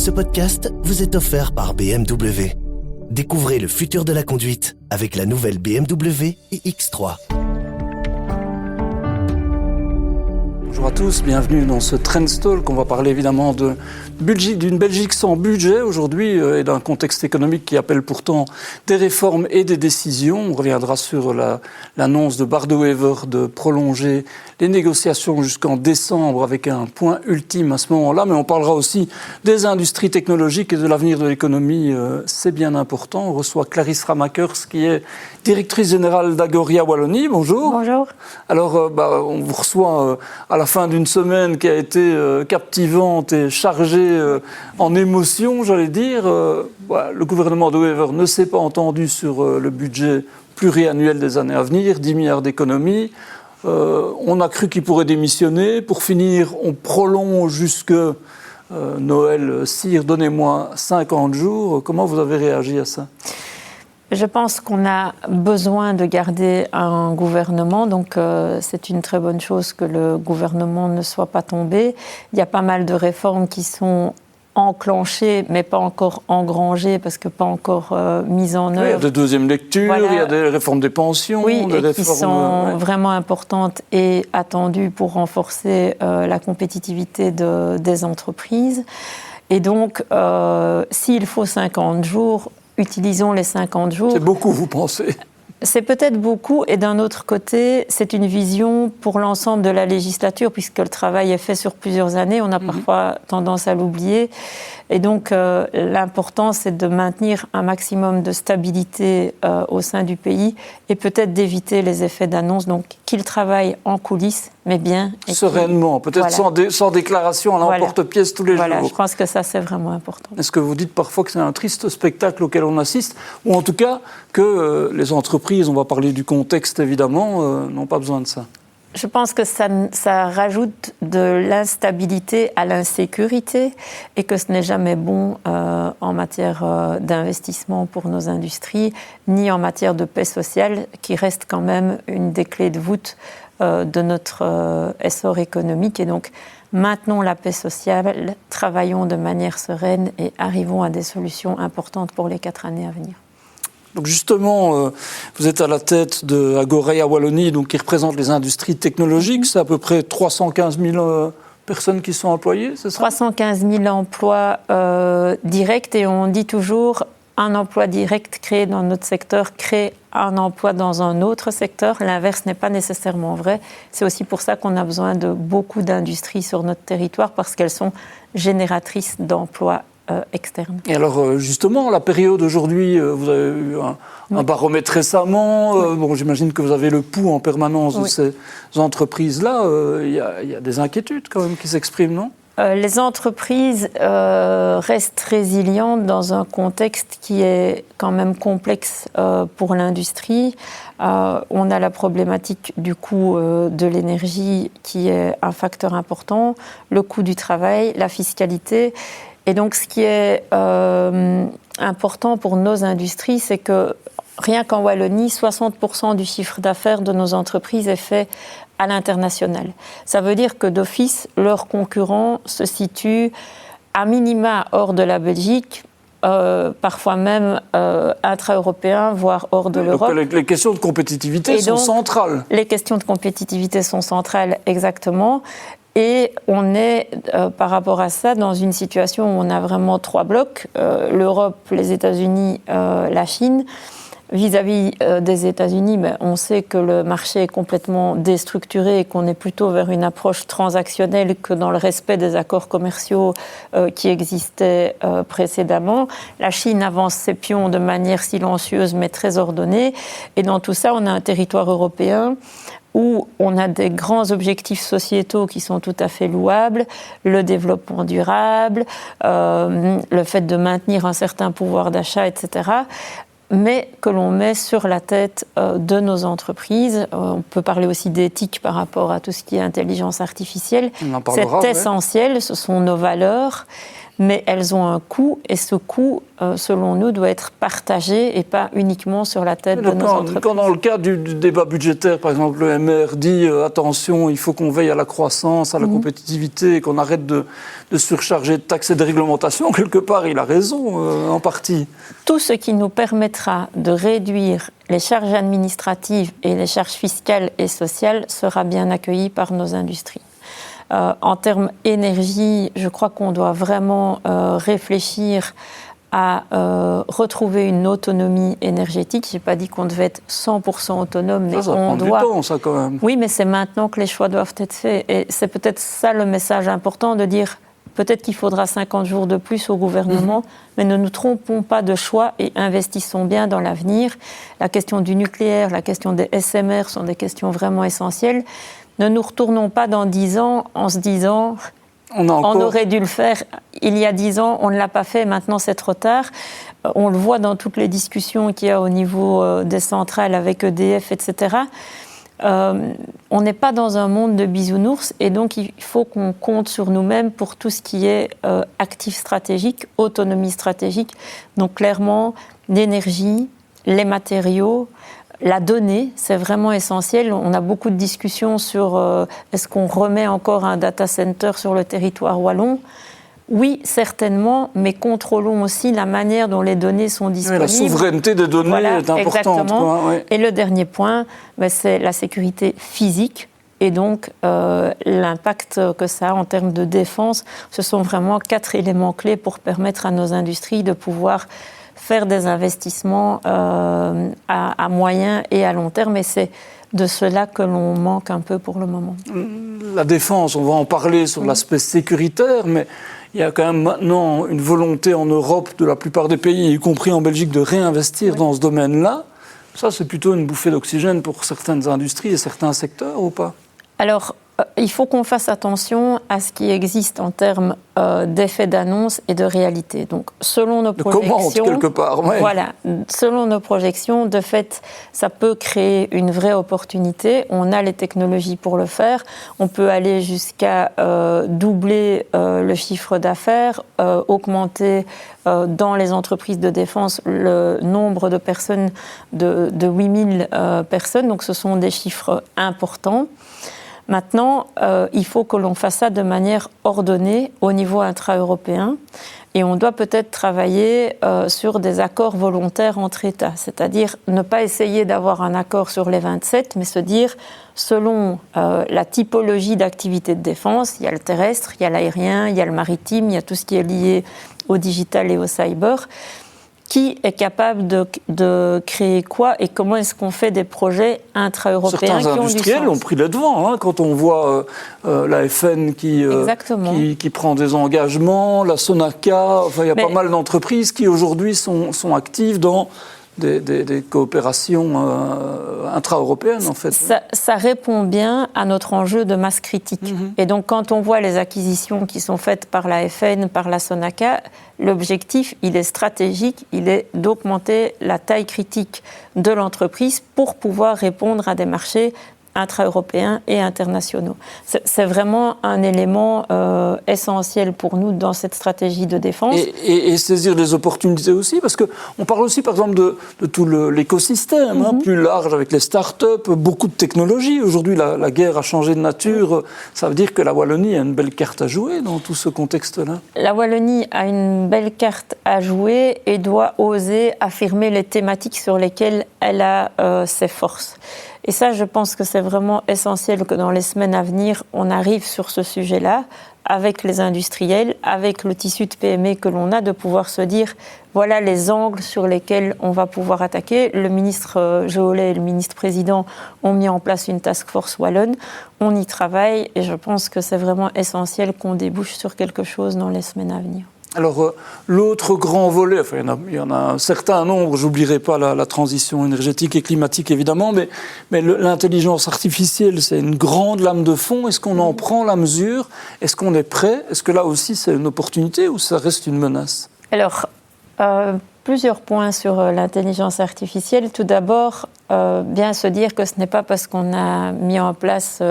Ce podcast vous est offert par BMW. Découvrez le futur de la conduite avec la nouvelle BMW iX3. Bonjour à tous, bienvenue dans ce Trendstalk. On va parler évidemment d'une Belgique sans budget aujourd'hui et d'un contexte économique qui appelle pourtant des réformes et des décisions. On reviendra sur l'annonce de Bart De Wever de prolonger les négociations jusqu'en décembre avec un point ultime à ce moment-là. Mais on parlera aussi des industries technologiques et de l'avenir de l'économie. C'est bien important. On reçoit Clarisse Ramakers qui est directrice générale d'Agoria Wallonie. Bonjour. Bonjour. Alors, on vous reçoit à la fin d'une semaine qui a été captivante et chargée en émotions, j'allais dire. Le gouvernement de Wever ne s'est pas entendu sur le budget pluriannuel des années à venir, 10 milliards d'économies. On a cru qu'il pourrait démissionner. Pour finir, on prolonge jusque Noël. Sire, donnez-moi 50 jours. Comment vous avez réagi à ça ? Je pense qu'on a besoin de garder un gouvernement, donc c'est une très bonne chose que le gouvernement ne soit pas tombé. Il y a pas mal de réformes qui sont enclenchées, mais pas encore engrangées, parce que pas encore mises en œuvre. Il y a des deuxièmes lectures, voilà. Il y a des réformes des pensions. Oui, des réformes, qui sont vraiment importantes et attendues pour renforcer la compétitivité des entreprises. Et donc, s'il faut 50 jours, utilisons les 50 jours. C'est beaucoup, vous pensez ? C'est peut-être beaucoup, et d'un autre côté, c'est une vision pour l'ensemble de la législature, puisque le travail est fait sur plusieurs années. On a parfois tendance à l'oublier. Et donc, l'important, c'est de maintenir un maximum de stabilité au sein du pays et peut-être d'éviter les effets d'annonce. Donc, qu'ils travaillent en coulisses, mais bien. Et sereinement, peut-être sans déclaration à l'emporte-pièce tous les jours. Je pense que ça, c'est vraiment important. Est-ce que vous dites parfois que c'est un triste spectacle auquel on assiste, ou en tout cas que les entreprises, on va parler du contexte évidemment, n'ont pas besoin de ça ? Je pense que ça rajoute de l'instabilité à l'insécurité et que ce n'est jamais bon en matière d'investissement pour nos industries, ni en matière de paix sociale, qui reste quand même une des clés de voûte de notre essor économique. Et donc, maintenons la paix sociale, travaillons de manière sereine et arrivons à des solutions importantes pour les 4 années à venir. Donc justement, vous êtes à la tête de Agoria Wallonie, donc qui représente les industries technologiques. C'est à peu près 315 000 personnes qui sont employées, c'est ça ? 315 000 emplois directs, et on dit toujours un emploi direct créé dans notre secteur crée un emploi dans un autre secteur. L'inverse n'est pas nécessairement vrai. C'est aussi pour ça qu'on a besoin de beaucoup d'industries sur notre territoire, parce qu'elles sont génératrices d'emplois externe. Et alors, justement, la période aujourd'hui, vous avez eu un baromètre récemment. Bon, j'imagine que vous avez le pouls en permanence de ces entreprises-là. Il y a des inquiétudes quand même qui s'expriment, non ? Les entreprises restent résilientes dans un contexte qui est quand même complexe pour l'industrie. On a la problématique du coût de l'énergie qui est un facteur important, le coût du travail, la fiscalité. Et donc, ce qui est important pour nos industries, c'est que rien qu'en Wallonie, 60% du chiffre d'affaires de nos entreprises est fait à l'international. Ça veut dire que d'office, leurs concurrents se situent à minima hors de la Belgique, parfois même intra-européens, voire hors de l'Europe. Donc, les questions de compétitivité sont centrales. Les questions de compétitivité sont centrales, exactement. Et on est, par rapport à ça, dans une situation où on a vraiment 3 blocs, l'Europe, les États-Unis, la Chine. Vis-à-vis des États-Unis, on sait que le marché est complètement déstructuré et qu'on est plutôt vers une approche transactionnelle que dans le respect des accords commerciaux qui existaient précédemment. La Chine avance ses pions de manière silencieuse mais très ordonnée. Et dans tout ça, on a un territoire européen où on a des grands objectifs sociétaux qui sont tout à fait louables, le développement durable, le fait de maintenir un certain pouvoir d'achat, etc., mais que l'on met sur la tête de nos entreprises. On peut parler aussi d'éthique par rapport à tout ce qui est intelligence artificielle. C'est essentiel, ce sont nos valeurs, mais elles ont un coût, et ce coût, selon nous, doit être partagé et pas uniquement sur la tête de nos entreprises. Quand dans le cadre du débat budgétaire, par exemple, le MR dit attention, il faut qu'on veille à la croissance, à la compétitivité, et qu'on arrête de surcharger de taxes et de réglementations, quelque part, il a raison, en partie. Tout ce qui nous permettra de réduire les charges administratives et les charges fiscales et sociales sera bien accueilli par nos industries. En termes énergie, je crois qu'on doit vraiment réfléchir à retrouver une autonomie énergétique. Je n'ai pas dit qu'on devait être 100% autonome, mais ça on prend doit... du temps, ça, quand même. Oui, mais c'est maintenant que les choix doivent être faits. Et c'est peut-être ça le message important, de dire peut-être qu'il faudra 50 jours de plus au gouvernement, mais ne nous trompons pas de choix et investissons bien dans l'avenir. La question du nucléaire, la question des SMR sont des questions vraiment essentielles. Ne nous retournons pas dans 10 ans en se disant on aurait dû le faire il y a 10 ans, on ne l'a pas fait, maintenant c'est trop tard. On le voit dans toutes les discussions qu'il y a au niveau des centrales avec EDF, etc. On n'est pas dans un monde de bisounours, et donc il faut qu'on compte sur nous-mêmes pour tout ce qui est actif stratégique, autonomie stratégique. Donc clairement, l'énergie, les matériaux, la donnée, c'est vraiment essentiel. On a beaucoup de discussions sur est-ce qu'on remet encore un data center sur le territoire wallon ? Oui, certainement, mais contrôlons aussi la manière dont les données sont disponibles. Oui, la souveraineté des données est importante. Exactement. Oui. Et le dernier point, c'est la sécurité physique. Et donc, l'impact que ça a en termes de défense, ce sont vraiment 4 éléments clés pour permettre à nos industries de pouvoir faire des investissements à moyen et à long terme. Et c'est de cela que l'on manque un peu pour le moment. La défense, on va en parler sur l'aspect sécuritaire, mais il y a quand même maintenant une volonté en Europe, de la plupart des pays, y compris en Belgique, de réinvestir dans ce domaine-là. Ça, c'est plutôt une bouffée d'oxygène pour certaines industries et certains secteurs, ou pas ? Alors, il faut qu'on fasse attention à ce qui existe en termes d'effets d'annonce et de réalité. Donc, selon nos projections, quelque part, ouais. Voilà, selon nos projections, de fait, ça peut créer une vraie opportunité. On a les technologies pour le faire. On peut aller jusqu'à doubler le chiffre d'affaires, augmenter dans les entreprises de défense le nombre de personnes de 8000 personnes. Donc, ce sont des chiffres importants. Maintenant, il faut que l'on fasse ça de manière ordonnée au niveau intra-européen, et on doit peut-être travailler sur des accords volontaires entre États, c'est-à-dire ne pas essayer d'avoir un accord sur les 27, mais se dire, selon la typologie d'activité de défense, il y a le terrestre, il y a l'aérien, il y a le maritime, il y a tout ce qui est lié au digital et au cyber. Qui est capable de créer quoi et comment est-ce qu'on fait des projets intra-européens qui ont du sens ? Certains industriels ont pris les devants, quand on voit la FN qui prend des engagements, la Sonaca, il y a pas mal d'entreprises qui aujourd'hui sont actives dans des coopérations intra-européennes, en fait. Ça répond bien à notre enjeu de masse critique. Et donc, quand on voit les acquisitions qui sont faites par la FN, par la Sonaca, l'objectif, il est stratégique, il est d'augmenter la taille critique de l'entreprise pour pouvoir répondre à des marchés intra-européens et internationaux. C'est vraiment un élément essentiel pour nous dans cette stratégie de défense. Et saisir les opportunités aussi, parce qu'on parle aussi, par exemple, de tout l'écosystème plus large, avec les start-up, beaucoup de technologies. Aujourd'hui, la guerre a changé de nature. Ça veut dire que la Wallonie a une belle carte à jouer dans tout ce contexte-là. La Wallonie a une belle carte à jouer et doit oser affirmer les thématiques sur lesquelles elle a ses forces. Et ça, je pense que c'est vraiment essentiel que dans les semaines à venir, on arrive sur ce sujet-là, avec les industriels, avec le tissu de PME que l'on a, de pouvoir se dire, voilà les angles sur lesquels on va pouvoir attaquer. Le ministre Jolet et le ministre-président ont mis en place une task force wallonne. On y travaille et je pense que c'est vraiment essentiel qu'on débouche sur quelque chose dans les semaines à venir. Alors, l'autre grand volet, il y en a un certain nombre, j'oublierai pas la transition énergétique et climatique évidemment, mais l'intelligence artificielle, c'est une grande lame de fond. Est-ce qu'on en prend la mesure ? Est-ce qu'on est prêt ? Est-ce que là aussi c'est une opportunité ou ça reste une menace ? Alors, plusieurs points sur l'intelligence artificielle. Tout d'abord, bien se dire que ce n'est pas parce qu'on a mis en place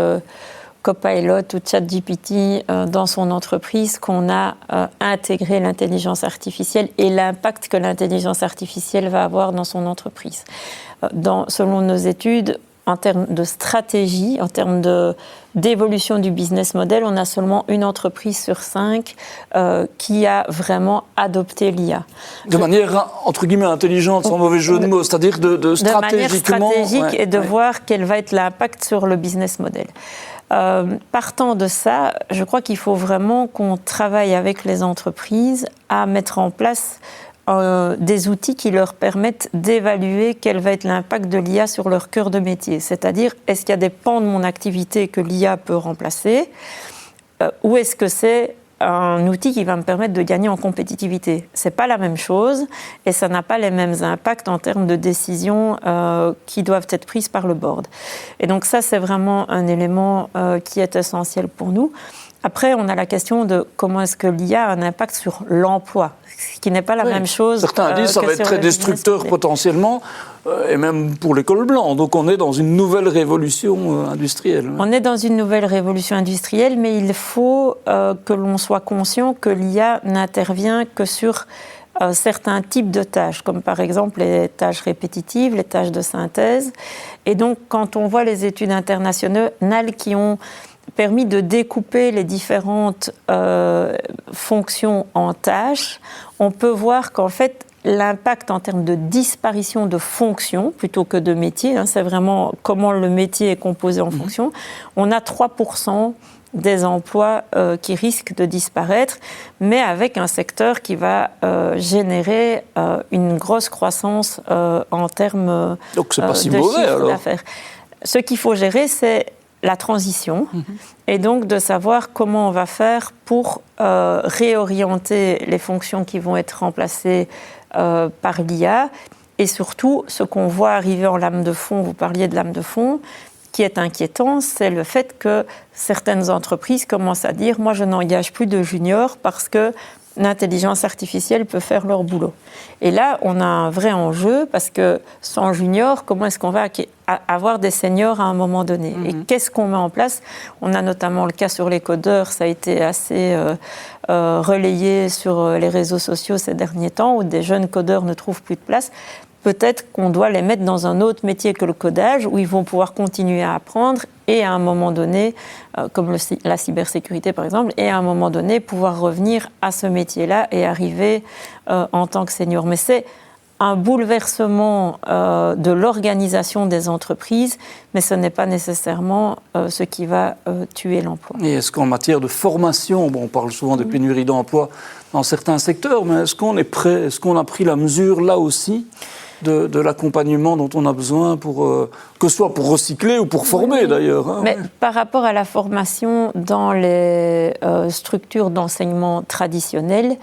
Copilot ou ChatGPT dans son entreprise qu'on a intégré l'intelligence artificielle et l'impact que l'intelligence artificielle va avoir dans son entreprise. Selon nos études, en termes de stratégie, en termes d'évolution du business model, on a seulement une entreprise sur 5 qui a vraiment adopté l'IA. De manière, entre guillemets, intelligente, sans mauvais jeu de mots, c'est-à-dire de stratégiquement... De manière stratégique et de voir quel va être l'impact sur le business model. Partant de ça, je crois qu'il faut vraiment qu'on travaille avec les entreprises à mettre en place des outils qui leur permettent d'évaluer quel va être l'impact de l'IA sur leur cœur de métier. C'est-à-dire, est-ce qu'il y a des pans de mon activité que l'IA peut remplacer ou est-ce que c'est un outil qui va me permettre de gagner en compétitivité. Ce n'est pas la même chose et ça n'a pas les mêmes impacts en termes de décisions qui doivent être prises par le board. Et donc ça, c'est vraiment un élément qui est essentiel pour nous. Après, on a la question de comment est-ce que l'IA a un impact sur l'emploi, ce qui n'est pas la même chose. Certains disent que ça va être très destructeur potentiellement, et même pour les cols blancs. Donc on est dans une nouvelle révolution industrielle. On est dans une nouvelle révolution industrielle, mais il faut que l'on soit conscient que l'IA n'intervient que sur certains types de tâches, comme par exemple les tâches répétitives, les tâches de synthèse. Et donc, quand on voit les études internationales qui ont permis de découper les différentes fonctions en tâches, on peut voir qu'en fait, l'impact en termes de disparition de fonctions, plutôt que de métiers, c'est vraiment comment le métier est composé en fonction, on a 3% des emplois qui risquent de disparaître, mais avec un secteur qui va générer une grosse croissance en termes donc c'est pas si de mauvais, chiffre alors. d'affaires. Ce qu'il faut gérer, c'est la transition, et donc de savoir comment on va faire pour réorienter les fonctions qui vont être remplacées par l'IA, et surtout, ce qu'on voit arriver en lame de fond, vous parliez de lame de fond, qui est inquiétant, c'est le fait que certaines entreprises commencent à dire « moi, je n'engage plus de juniors parce que l'intelligence artificielle peut faire leur boulot ». Et là, on a un vrai enjeu parce que sans juniors, comment est-ce qu'on va avoir des seniors à un moment donné ? Et qu'est-ce qu'on met en place ? On a notamment le cas sur les codeurs, ça a été assez relayé sur les réseaux sociaux ces derniers temps, où des jeunes codeurs ne trouvent plus de place. Peut-être qu'on doit les mettre dans un autre métier que le codage, où ils vont pouvoir continuer à apprendre et à un moment donné, comme la cybersécurité par exemple, et à un moment donné pouvoir revenir à ce métier-là et arriver en tant que senior. Mais c'est un bouleversement de l'organisation des entreprises, mais ce n'est pas nécessairement ce qui va tuer l'emploi. Et est-ce qu'en matière de formation, on parle souvent de pénurie d'emploi dans certains secteurs, mais est-ce qu'on est prêt, est-ce qu'on a pris la mesure là aussi de l'accompagnement dont on a besoin, que ce soit pour recycler ou pour former d'ailleurs. Mais par rapport à la formation dans les structures d'enseignement traditionnelles,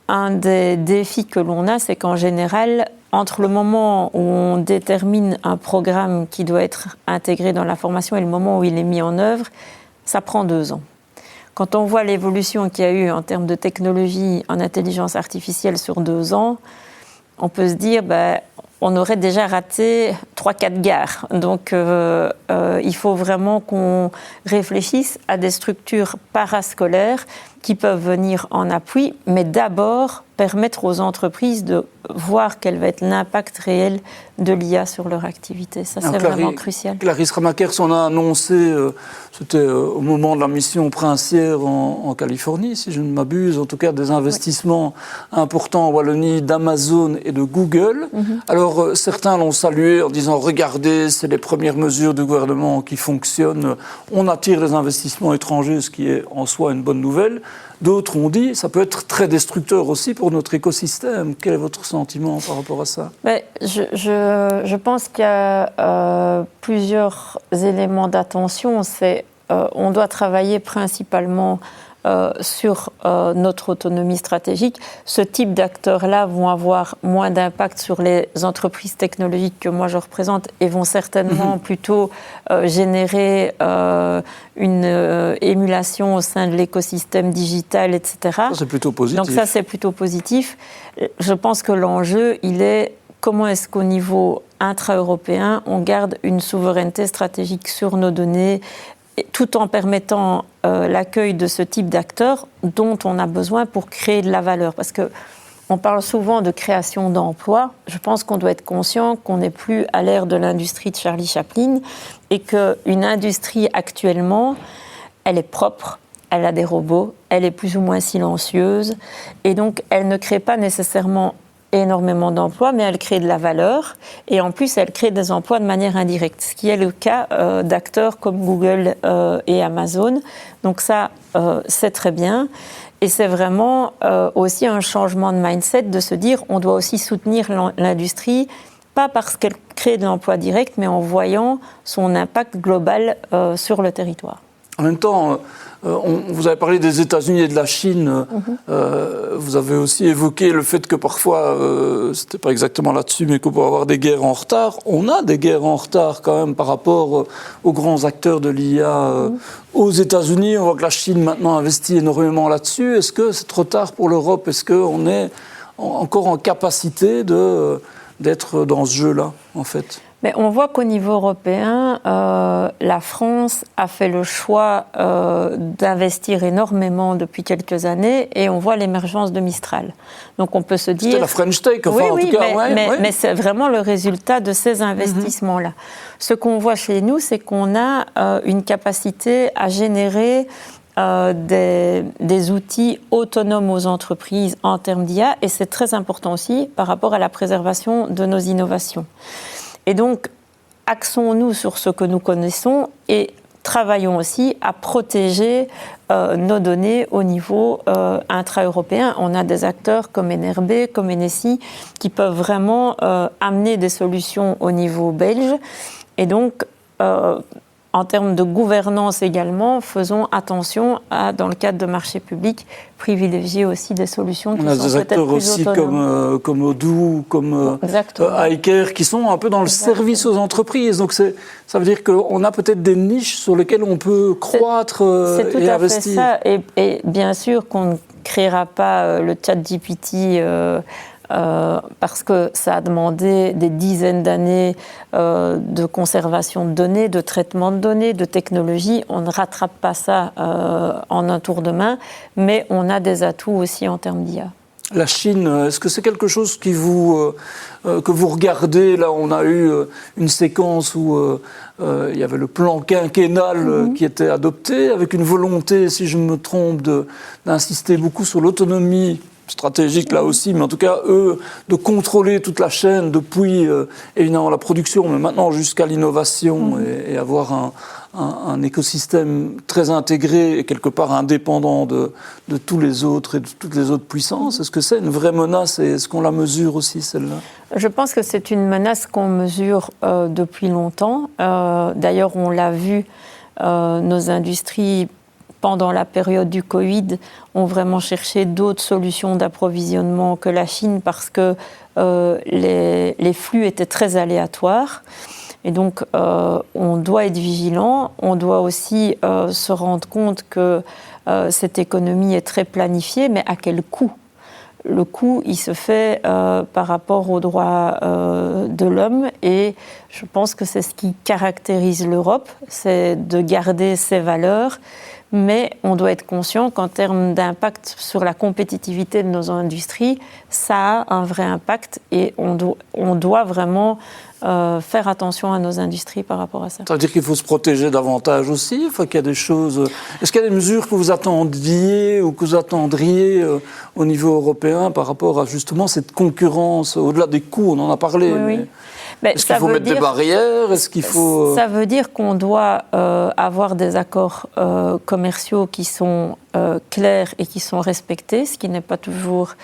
un des défis que l'on a, c'est qu'en général, entre le moment où on détermine un programme qui doit être intégré dans la formation et le moment où il est mis en œuvre, ça prend 2 ans. Quand on voit l'évolution qu'il y a eu en termes de technologie en intelligence artificielle sur 2 ans, on peut se dire on aurait déjà raté 3-4 gares. Donc il faut vraiment qu'on réfléchisse à des structures parascolaires qui peuvent venir en appui, mais d'abord permettre aux entreprises de voir quel va être l'impact réel de l'IA sur leur activité. Ça, c'est vraiment crucial. Clarisse Ramakers, on a annoncé, c'était au moment de la mission princière en Californie, si je ne m'abuse, en tout cas des investissements importants en Wallonie d'Amazon et de Google. Alors, certains l'ont salué en disant « Regardez, c'est les premières mesures du gouvernement qui fonctionnent, on attire les investissements étrangers, ce qui est en soi une bonne nouvelle ». D'autres ont dit ça peut être très destructeur aussi pour notre écosystème. Quel est votre sentiment par rapport à ça ? Je pense qu'il y a plusieurs éléments d'attention. On doit travailler principalement sur notre autonomie stratégique. Ce type d'acteurs-là vont avoir moins d'impact sur les entreprises technologiques que moi je représente et vont certainement plutôt générer une émulation au sein de l'écosystème digital, etc. Ça, c'est plutôt positif. Donc ça, c'est plutôt positif. Je pense que l'enjeu, il est comment est-ce qu'au niveau intra-européen, on garde une souveraineté stratégique sur nos données tout en permettant l'accueil de ce type d'acteurs dont on a besoin pour créer de la valeur. Parce qu'on parle souvent de création d'emplois. Je pense qu'on doit être conscient qu'on n'est plus à l'ère de l'industrie de Charlie Chaplin et qu'une industrie actuellement, elle est propre, elle a des robots, elle est plus ou moins silencieuse et donc elle ne crée pas nécessairement énormément d'emplois, mais elle crée de la valeur et en plus elle crée des emplois de manière indirecte, ce qui est le cas d'acteurs comme Google et Amazon. Donc ça, c'est très bien et c'est vraiment aussi un changement de mindset de se dire on doit aussi soutenir l'industrie, pas parce qu'elle crée de l'emploi direct, mais en voyant son impact global sur le territoire. En même temps, vous avez parlé des États-Unis et de la Chine. Vous avez aussi évoqué le fait que parfois, c'était pas exactement là-dessus, mais qu'on peut avoir des guerres en retard. On a des guerres en retard quand même par rapport aux grands acteurs de l'IA aux États-Unis. On voit que la Chine maintenant investit énormément là-dessus. Est-ce que c'est trop tard pour l'Europe? Est-ce qu'on est encore en capacité d'être dans ce jeu-là, en fait? Mais on voit qu'au niveau européen, la France a fait le choix d'investir énormément depuis quelques années et on voit l'émergence de Mistral. Donc on peut se dire... C'était la French Tech, enfin, oui, en tout cas. Mais c'est vraiment le résultat de ces investissements-là. Ce qu'on voit chez nous, c'est qu'on a une capacité à générer des outils autonomes aux entreprises en termes d'IA et c'est très important aussi par rapport à la préservation de nos innovations. Et donc, axons-nous sur ce que nous connaissons et travaillons aussi à protéger nos données au niveau intra-européen. On a des acteurs comme NRB, comme NSI, qui peuvent vraiment amener des solutions au niveau belge. Et donc, en termes de gouvernance également, faisons attention à, dans le cadre de marchés publics, privilégier aussi des solutions qui sont peut-être plus autonomes. On a des acteurs aussi comme Odoo, comme iCare, qui sont un peu dans le service aux entreprises. Donc ça veut dire qu'on a peut-être des niches sur lesquelles on peut croître et investir. C'est tout à fait ça. Et bien sûr qu'on ne créera pas le ChatGPT parce que ça a demandé des dizaines d'années de conservation de données, de traitement de données, de technologie. On ne rattrape pas ça en un tour de main, mais on a des atouts aussi en termes d'IA. La Chine, est-ce que c'est quelque chose que vous regardez? Là, on a eu une séquence où il y avait le plan quinquennal qui était adopté, avec une volonté, si je me trompe, d'insister beaucoup sur l'autonomie stratégique là aussi, mais en tout cas, eux, de contrôler toute la chaîne depuis, évidemment, la production, mais maintenant jusqu'à l'innovation et avoir un écosystème très intégré et quelque part indépendant de tous les autres et de toutes les autres puissances. Est-ce que c'est une vraie menace et est-ce qu'on la mesure aussi, celle-là? Je pense que c'est une menace qu'on mesure depuis longtemps. D'ailleurs, on l'a vu, nos industries pendant la période du Covid, ont vraiment cherché d'autres solutions d'approvisionnement que la Chine parce que les flux étaient très aléatoires. Et donc, on doit être vigilant. On doit aussi se rendre compte que cette économie est très planifiée, mais à quel coût? Le coût, il se fait par rapport aux droits de l'homme et je pense que c'est ce qui caractérise l'Europe, c'est de garder ses valeurs. Mais on doit être conscient qu'en termes d'impact sur la compétitivité de nos industries, ça a un vrai impact et on doit vraiment faire attention à nos industries par rapport à ça. Ça veut dire qu'il faut se protéger davantage aussi, enfin, qu'il y a des choses... Est-ce qu'il y a des mesures que vous attendiez ou que vous attendriez au niveau européen par rapport à justement cette concurrence, au-delà des coûts, on en a parlé, oui. Est-ce qu'il faut mettre des barrières? Est-ce qu'il faut... Ça veut dire qu'on doit avoir des accords commerciaux qui sont clairs et qui sont respectés, ce qui n'est pas toujours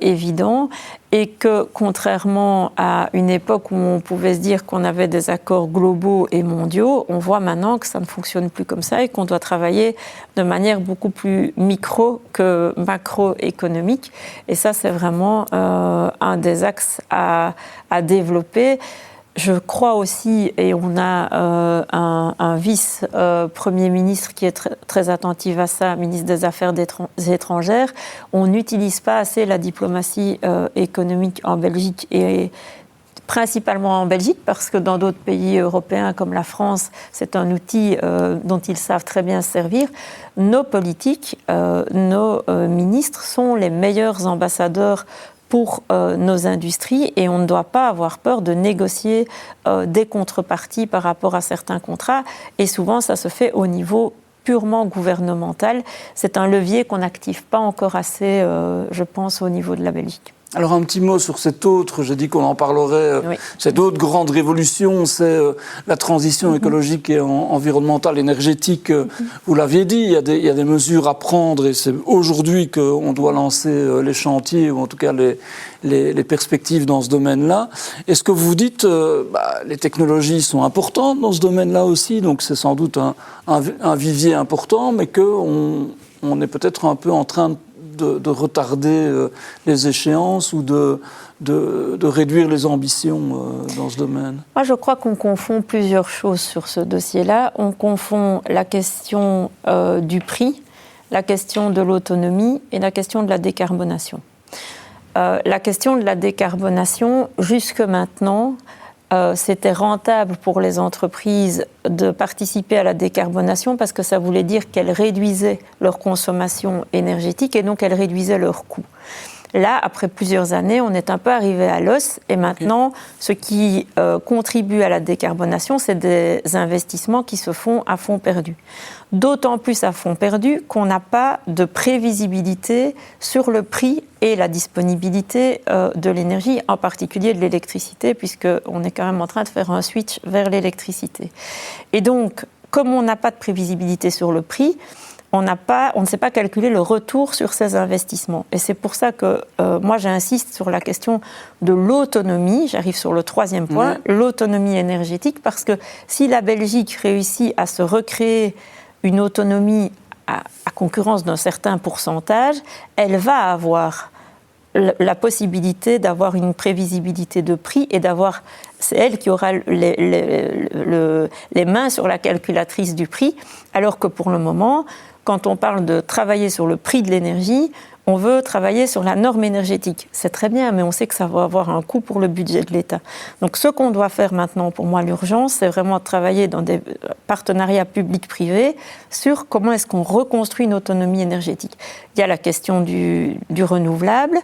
évident, et que contrairement à une époque où on pouvait se dire qu'on avait des accords globaux et mondiaux, on voit maintenant que ça ne fonctionne plus comme ça et qu'on doit travailler de manière beaucoup plus micro que macroéconomique. Et ça, c'est vraiment un des axes à développer. Je crois aussi, et on a un vice-premier ministre qui est très attentif à ça, ministre des Affaires étrangères, on n'utilise pas assez la diplomatie économique en Belgique et principalement en Belgique, parce que dans d'autres pays européens comme la France, c'est un outil dont ils savent très bien se servir. Nos politiques, nos ministres sont les meilleurs ambassadeurs pour nos industries et on ne doit pas avoir peur de négocier des contreparties par rapport à certains contrats. Et souvent, ça se fait au niveau purement gouvernemental. C'est un levier qu'on n'active pas encore assez, je pense, au niveau de la Belgique. Alors un petit mot sur cette autre, j'ai dit qu'on en parlerait, Oui. cette autre grande révolution, c'est la transition écologique et environnementale, énergétique. Vous l'aviez dit, il y a des mesures à prendre et c'est aujourd'hui qu'on doit lancer les chantiers ou en tout cas les perspectives dans ce domaine-là. Est-ce que vous dites, les technologies sont importantes dans ce domaine-là aussi, donc c'est sans doute un vivier important, mais qu'on est peut-être un peu en train de retarder les échéances ou de réduire les ambitions dans ce domaine? Moi, je crois qu'on confond plusieurs choses sur ce dossier-là. On confond la question du prix, la question de l'autonomie et la question de la décarbonation. La question de la décarbonation, jusque maintenant, c'était rentable pour les entreprises de participer à la décarbonation parce que ça voulait dire qu'elles réduisaient leur consommation énergétique et donc elles réduisaient leurs coûts. Là, après plusieurs années, on est un peu arrivé à l'os et maintenant, ce qui contribue à la décarbonation, c'est des investissements qui se font à fonds perdus. D'autant plus à fonds perdus qu'on n'a pas de prévisibilité sur le prix et la disponibilité de l'énergie, en particulier de l'électricité, puisqu'on est quand même en train de faire un switch vers l'électricité. Et donc, comme on n'a pas de prévisibilité sur le prix, on ne sait pas calculer le retour sur ces investissements. Et c'est pour ça que moi, j'insiste sur la question de l'autonomie. J'arrive sur le troisième point, l'autonomie énergétique, parce que si la Belgique réussit à se recréer une autonomie à concurrence d'un certain pourcentage, elle va avoir la possibilité d'avoir une prévisibilité de prix et c'est elle qui aura les mains sur la calculatrice du prix, alors que pour le moment, quand on parle de travailler sur le prix de l'énergie, on veut travailler sur la norme énergétique. C'est très bien, mais on sait que ça va avoir un coût pour le budget de l'État. Donc ce qu'on doit faire maintenant, pour moi, l'urgence, c'est vraiment de travailler dans des partenariats publics-privés sur comment est-ce qu'on reconstruit une autonomie énergétique. Il y a la question du renouvelable.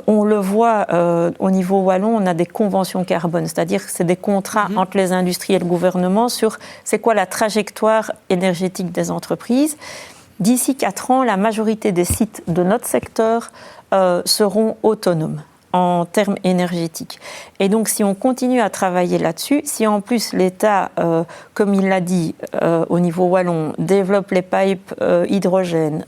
On le voit au niveau wallon, on a des conventions carbone, c'est-à-dire que c'est des contrats entre les industries et le gouvernement sur c'est quoi la trajectoire énergétique des entreprises. D'ici 4 ans, la majorité des sites de notre secteur seront autonomes en termes énergétiques. Et donc, si on continue à travailler là-dessus, si en plus l'État, comme il l'a dit au niveau wallon, développe les pipes hydrogène,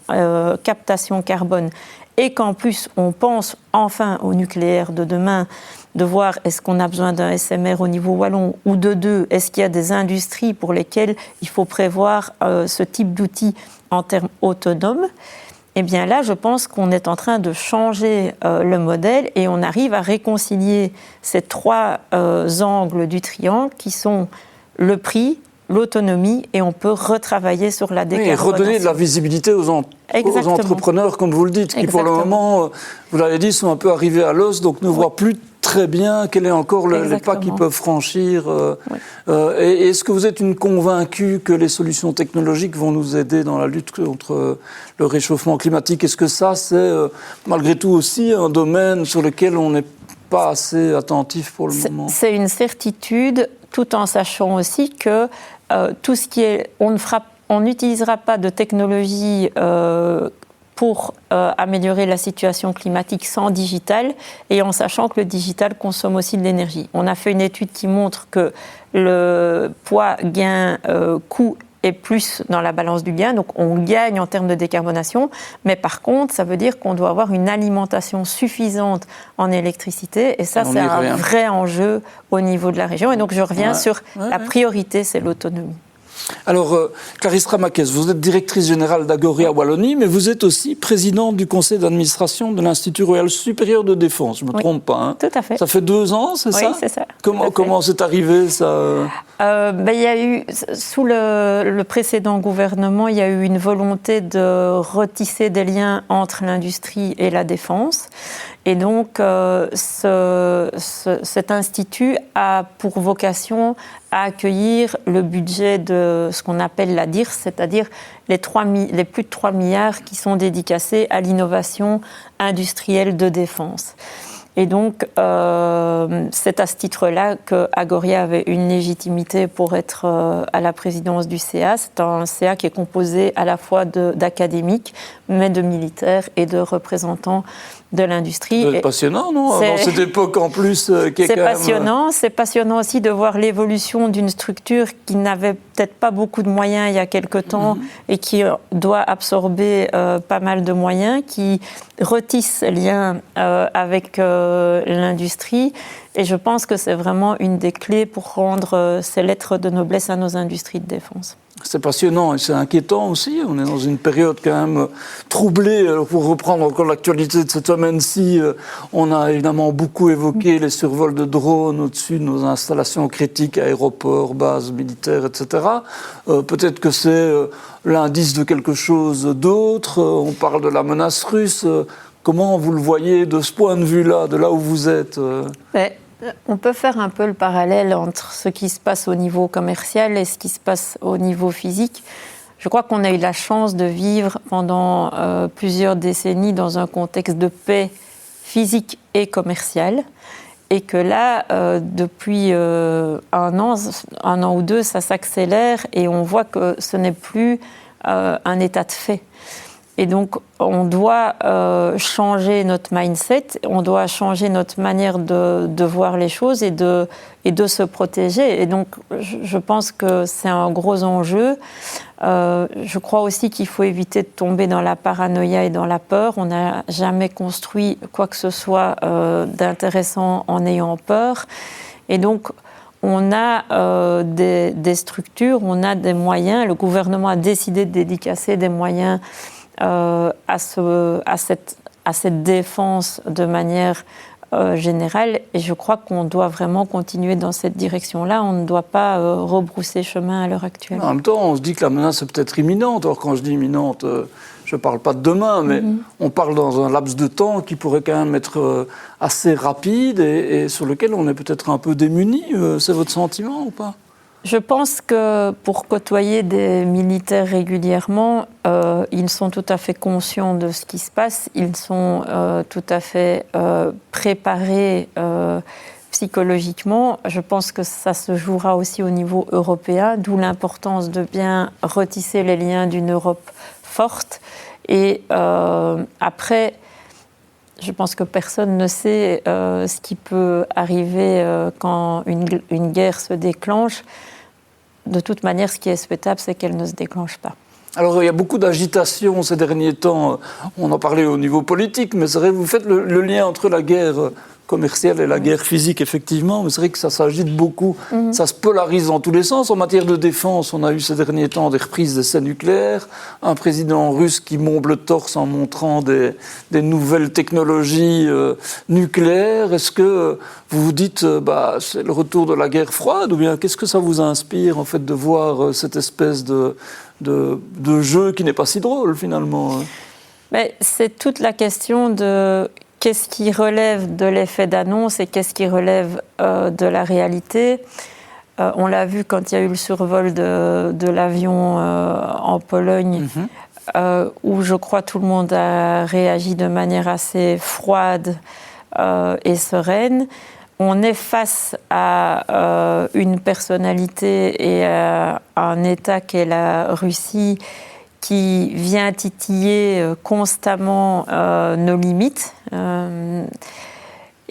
captation carbone, et qu'en plus on pense enfin au nucléaire de demain, de voir est-ce qu'on a besoin d'un SMR au niveau wallon ou de 2, est-ce qu'il y a des industries pour lesquelles il faut prévoir ce type d'outils en termes autonomes, eh bien là, je pense qu'on est en train de changer le modèle et on arrive à réconcilier ces 3 angles du triangle qui sont le prix, l'autonomie et on peut retravailler sur la décarbonation. Oui, et redonner de la visibilité aux entrepreneurs, comme vous le dites, qui pour le moment, vous l'avez dit, sont un peu arrivés à l'os, donc ne voient plus très bien quel est encore les pas qu'ils peuvent franchir. Et est-ce que vous êtes une convaincue que les solutions technologiques vont nous aider dans la lutte contre le réchauffement climatique? Est-ce que ça, c'est malgré tout aussi un domaine sur lequel on n'est pas assez attentif pour le moment? C'est une certitude, tout en sachant aussi que tout ce qui est... On n'utilisera pas de technologie pour améliorer la situation climatique sans digital et en sachant que le digital consomme aussi de l'énergie. On a fait une étude qui montre que le poids gain coût est plus dans la balance du gain, donc on gagne en termes de décarbonation, mais par contre, ça veut dire qu'on doit avoir une alimentation suffisante en électricité, et ça, c'est un vrai enjeu au niveau de la région. Et donc, je reviens sur la priorité, c'est l'autonomie. Alors, Clarisse Ramakes, vous êtes directrice générale d'Agoria Wallonie, mais vous êtes aussi présidente du conseil d'administration de l'Institut Royal Supérieur de Défense. Je ne me trompe pas. Hein. Tout à fait. Ça fait 2 ans, c'est ça? Oui, c'est ça. Comment c'est arrivé, ça? Il y a eu, sous le précédent gouvernement, il y a eu une volonté de retisser des liens entre l'industrie et la défense. Et donc, cet institut a pour vocation à accueillir le budget de ce qu'on appelle la DIRS, c'est-à-dire les plus de 3 milliards qui sont dédicacés à l'innovation industrielle de défense. Et donc, c'est à ce titre-là que Agoria avait une légitimité pour être à la présidence du CA. C'est un CA qui est composé à la fois d'académiques, mais de militaires et de représentants de l'industrie. C'est passionnant, non? Dans cette époque en plus qui est quand passionnant. C'est passionnant aussi de voir l'évolution d'une structure qui n'avait peut-être pas beaucoup de moyens il y a quelque temps et qui doit absorber pas mal de moyens, qui retisse liens avec l'industrie. Et je pense que c'est vraiment une des clés pour rendre ces lettres de noblesse à nos industries de défense. C'est passionnant et c'est inquiétant aussi. On est dans une période quand même troublée. Pour reprendre encore l'actualité de cette semaine-ci, on a évidemment beaucoup évoqué les survols de drones au-dessus de nos installations critiques, aéroports, bases militaires, etc. Peut-être que c'est l'indice de quelque chose d'autre. On parle de la menace russe. Comment vous le voyez de ce point de vue-là, de là où vous êtes On peut faire un peu le parallèle entre ce qui se passe au niveau commercial et ce qui se passe au niveau physique. Je crois qu'on a eu la chance de vivre pendant plusieurs décennies dans un contexte de paix physique et commerciale. Et que là, depuis un an ou deux, ça s'accélère et on voit que ce n'est plus un état de fait. Et donc, on doit changer notre mindset, on doit changer notre manière de voir les choses et de se protéger. Et donc, je pense que c'est un gros enjeu. Je crois aussi qu'il faut éviter de tomber dans la paranoïa et dans la peur. On n'a jamais construit quoi que ce soit d'intéressant en ayant peur. Et donc, on a des structures, on a des moyens. Le gouvernement a décidé de dédicacer des moyens à cette défense de manière générale. Et je crois qu'on doit vraiment continuer dans cette direction-là. On ne doit pas rebrousser chemin à l'heure actuelle. En même temps, on se dit que la menace est peut-être imminente. Or, quand je dis imminente, je ne parle pas de demain, mais on parle dans un laps de temps qui pourrait quand même être assez rapide et sur lequel on est peut-être un peu démuni. C'est votre sentiment ou pas ? Je pense que pour côtoyer des militaires régulièrement, ils sont tout à fait conscients de ce qui se passe. Ils sont tout à fait préparés psychologiquement. Je pense que ça se jouera aussi au niveau européen, d'où l'importance de bien retisser les liens d'une Europe forte. Et après, je pense que personne ne sait ce qui peut arriver quand une guerre se déclenche. De toute manière, ce qui est souhaitable, c'est qu'elle ne se déclenche pas. Alors, il y a beaucoup d'agitation ces derniers temps. On en parlait au niveau politique, mais c'est vrai, vous faites le lien entre la guerre commerciale et la guerre physique, effectivement. Mais c'est vrai que ça s'agite beaucoup. Ça se polarise dans tous les sens. En matière de défense, on a eu ces derniers temps des reprises d'essais nucléaires. Un président russe qui bombe le torse en montrant des nouvelles technologies nucléaires. Est-ce que vous vous dites c'est le retour de la guerre froide, ou bien qu'est-ce que ça vous inspire en fait de voir cette espèce de jeu qui n'est pas si drôle finalement? Mais c'est toute la question de qu'est-ce qui relève de l'effet d'annonce et qu'est-ce qui relève de la réalité. On l'a vu quand il y a eu le survol de l'avion en Pologne, où je crois tout le monde a réagi de manière assez froide et sereine. On est face à une personnalité et à un État qu'est la Russie qui vient titiller constamment nos limites.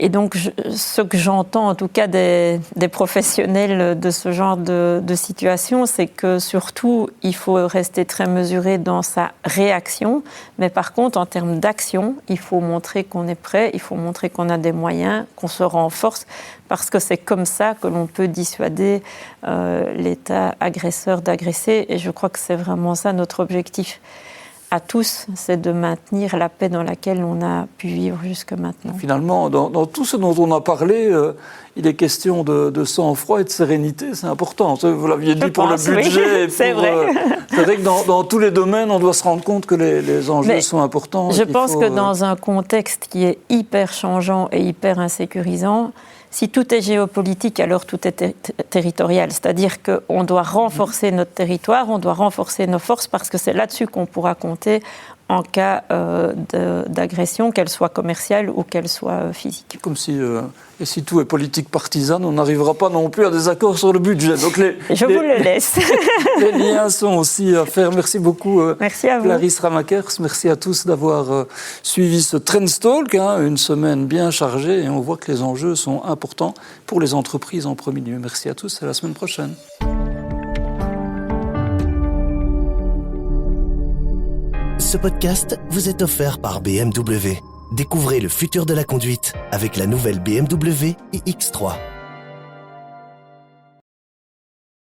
Et donc, ce que j'entends, en tout cas des professionnels de ce genre de situation, c'est que surtout, il faut rester très mesuré dans sa réaction. Mais par contre, en termes d'action, il faut montrer qu'on est prêt, il faut montrer qu'on a des moyens, qu'on se renforce, parce que c'est comme ça que l'on peut dissuader l'État agresseur d'agresser. Et je crois que c'est vraiment ça notre objectif. à tous, c'est de maintenir la paix dans laquelle on a pu vivre jusque maintenant. Finalement, dans tout ce dont on a parlé, il est question de sang-froid et de sérénité, c'est important. Vous l'aviez dit pour le budget. Oui, c'est vrai. C'est vrai que dans tous les domaines, on doit se rendre compte que les enjeux sont importants. Je pense que dans un contexte qui est hyper changeant et hyper insécurisant, si tout est géopolitique, alors tout est territorial. C'est-à-dire qu'on doit renforcer notre territoire, on doit renforcer nos forces, parce que c'est là-dessus qu'on pourra compter en cas d'agression, qu'elle soit commerciale ou qu'elle soit physique. Comme si, et si tout est politique partisane, on n'arrivera pas non plus à des accords sur le budget. Donc je vous le laisse. Les liens sont aussi à faire. Merci beaucoup, merci à vous. Clarisse Ramakers. Merci à tous d'avoir suivi ce Trendstalk, une semaine bien chargée, et on voit que les enjeux sont importants pour les entreprises en premier lieu. Merci à tous et à la semaine prochaine. Ce podcast vous est offert par BMW. Découvrez le futur de la conduite avec la nouvelle BMW iX3.